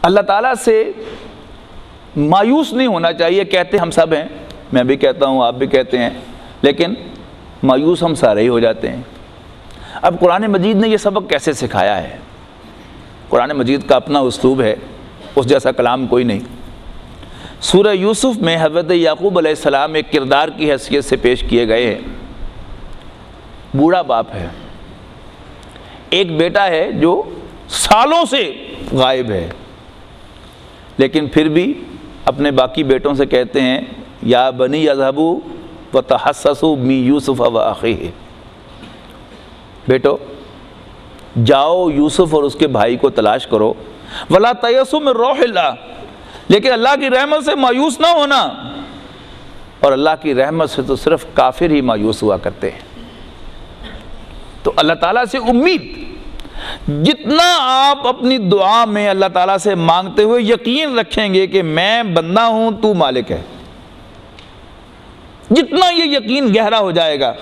اللہ تعالیٰ سے مایوس نہیں ہونا چاہیے. کہتے ہم سب ہیں، میں بھی کہتا ہوں، آپ بھی کہتے ہیں، لیکن مایوس ہم سارے ہی ہو جاتے ہیں. اب قرآن مجید نے یہ سبق کیسے سکھایا ہے؟ قرآن مجید کا اپنا اسلوب ہے، اس جیسا کلام کوئی نہیں. سورہ یوسف میں حضرت یعقوب علیہ السلام ایک کردار کی حیثیت سے پیش کیے گئے ہیں. بوڑھا باپ ہے، ایک بیٹا ہے جو سالوں سے غائب ہے، لیکن پھر بھی اپنے باقی بیٹوں سے کہتے ہیں یا بنی اذهبوا وتحسسوا من یوسف واخیہ، بیٹو جاؤ یوسف اور اس کے بھائی کو تلاش کرو. ولا تیأسوا من روح اللہ، لیکن اللہ کی رحمت سے مایوس نہ ہونا. اور اللہ کی رحمت سے تو صرف کافر ہی مایوس ہوا کرتے ہیں. تو اللہ تعالیٰ سے امید، جتنا آپ اپنی دعا میں اللہ تعالیٰ سے مانگتے ہوئے یقین رکھیں گے کہ میں بندہ ہوں تو مالک ہے، جتنا یہ یقین گہرا ہو جائے گا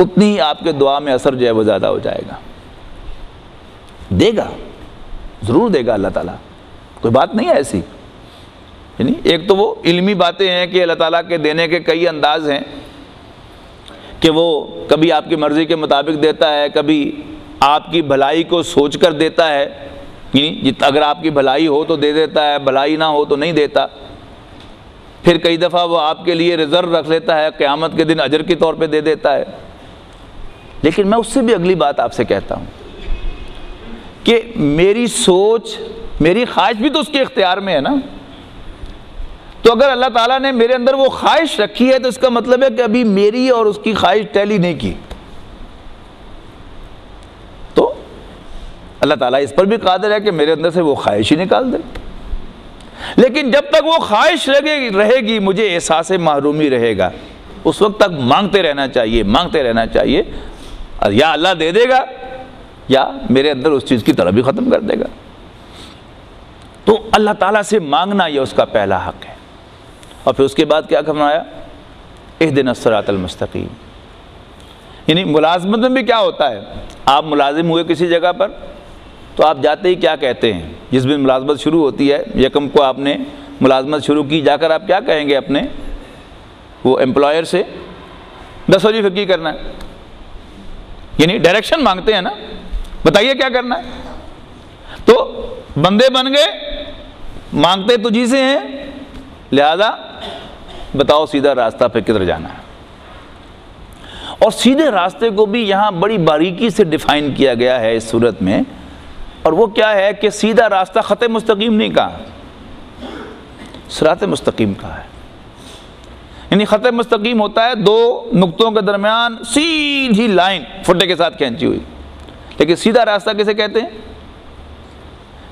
اتنی ہی آپ کے دعا میں اثر جو ہے وہ زیادہ ہو جائے گا. دے گا، ضرور دے گا اللہ تعالیٰ، کوئی بات نہیں ہے ایسی. یعنی ایک تو وہ علمی باتیں ہیں کہ اللہ تعالیٰ کے دینے کے کئی انداز ہیں کہ وہ کبھی آپ کی مرضی کے مطابق دیتا ہے، کبھی آپ کی بھلائی کو سوچ کر دیتا ہے. یعنی اگر آپ کی بھلائی ہو تو دے دیتا ہے، بھلائی نہ ہو تو نہیں دیتا. پھر کئی دفعہ وہ آپ کے لیے ریزرو رکھ لیتا ہے، قیامت کے دن اجر کے طور پہ دے دیتا ہے. لیکن میں اس سے بھی اگلی بات آپ سے کہتا ہوں کہ میری سوچ، میری خواہش بھی تو اس کے اختیار میں ہے نا. تو اگر اللہ تعالیٰ نے میرے اندر وہ خواہش رکھی ہے تو اس کا مطلب ہے کہ ابھی میری اور اس کی خواہش ٹیلی نہیں کی. تو اللہ تعالیٰ اس پر بھی قادر ہے کہ میرے اندر سے وہ خواہش ہی نکال دے. لیکن جب تک وہ خواہش رہے گی مجھے احساس محرومی رہے گا. اس وقت تک مانگتے رہنا چاہیے، مانگتے رہنا چاہیے، اور یا اللہ دے دے گا یا میرے اندر اس چیز کی طلب بھی ختم کر دے گا. تو اللہ تعالیٰ سے مانگنا یہ اس کا پہلا حق ہے. اور پھر اس کے بعد کیا فرمایا؟ اہدنا الصراط المستقیم. یعنی ملازمت میں بھی کیا ہوتا ہے، آپ ملازم ہوئے کسی جگہ پر تو آپ جاتے ہی کیا کہتے ہیں؟ جس دن ملازمت شروع ہوتی ہے، یکم کو آپ نے ملازمت شروع کی، جا کر آپ کیا کہیں گے اپنے وہ امپلائر سے؟ 10 وجہ فقی کرنا ہے. یعنی ڈائریکشن مانگتے ہیں نا، بتائیے کیا کرنا ہے. تو بندے بن گئے، مانگتے تجھی سے ہیں، لہذا بتاؤ سیدھا راستہ پہ کدھر جانا ہے. اور سیدھے راستے کو بھی یہاں بڑی باریکی سے ڈیفائن کیا گیا ہے اس صورت میں. اور وہ کیا ہے کہ سیدھا راستہ خط مستقیم نہیں کہا، صراط مستقیم کہا ہے. یعنی خط مستقیم ہوتا ہے 2 نقطوں کے درمیان سیدھی لائن فٹے کے ساتھ کھینچی ہوئی. لیکن سیدھا راستہ کسے کہتے ہیں؟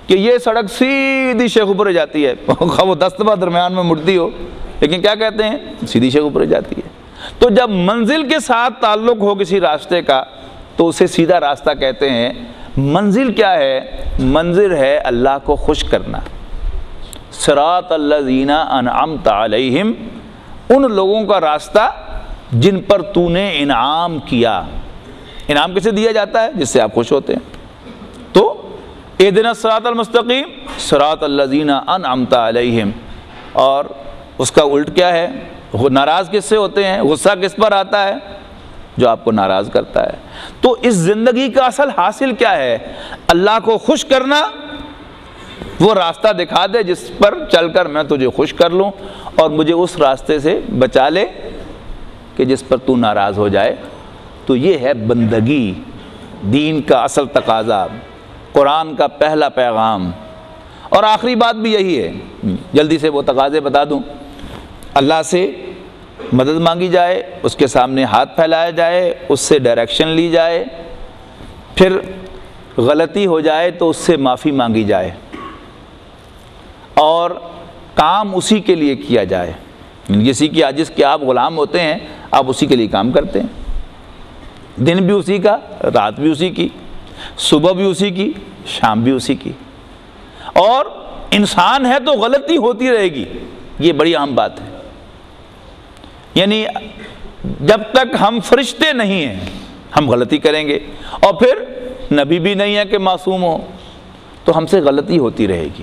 کہ یہ سڑک سیدھی شیخ اوپر جاتی ہے، وہ 10 دفعہ درمیان میں مڑتی ہو، لیکن کیا کہتے ہیں؟ سیدھی شیخ اوپر جاتی ہے. تو جب منزل کے ساتھ تعلق ہو کسی راستے کا تو اسے سیدھا راستہ کہتے ہیں. منزل کیا ہے؟ منزل ہے اللہ کو خوش کرنا. صراط الذین انعمت علیہم، ان لوگوں کا راستہ جن پر تو نے انعام کیا. انعام کسے دیا جاتا ہے؟ جس سے آپ خوش ہوتے ہیں. تو اہدنا الصراط المستقیم، صراط الذین انعمت علیہم. اور اس کا الٹ کیا ہے؟ ناراض کس سے ہوتے ہیں؟ غصہ کس پر آتا ہے؟ جو آپ کو ناراض کرتا ہے. تو اس زندگی کا اصل حاصل کیا ہے؟ اللہ کو خوش کرنا. وہ راستہ دکھا دے جس پر چل کر میں تجھے خوش کر لوں، اور مجھے اس راستے سے بچا لے کہ جس پر تو ناراض ہو جائے. تو یہ ہے بندگی، دین کا اصل تقاضا، قرآن کا پہلا پیغام. اور آخری بات بھی یہی ہے، جلدی سے وہ تقاضے بتا دوں. اللہ سے مدد مانگی جائے، اس کے سامنے ہاتھ پھیلایا جائے، اس سے ڈائریکشن لی جائے، پھر غلطی ہو جائے تو اس سے معافی مانگی جائے، اور کام اسی کے لیے کیا جائے. کسی کی جس کے آپ غلام ہوتے ہیں، آپ اسی کے لیے کام کرتے ہیں. دن بھی اسی کا، رات بھی اسی کی، صبح بھی اسی کی، شام بھی اسی کی. اور انسان ہے تو غلطی ہوتی رہے گی، یہ بڑی اہم بات ہے. یعنی جب تک ہم فرشتے نہیں ہیں ہم غلطی کریں گے، اور پھر نبی بھی نہیں ہے کہ معصوم ہو، تو ہم سے غلطی ہوتی رہے گی.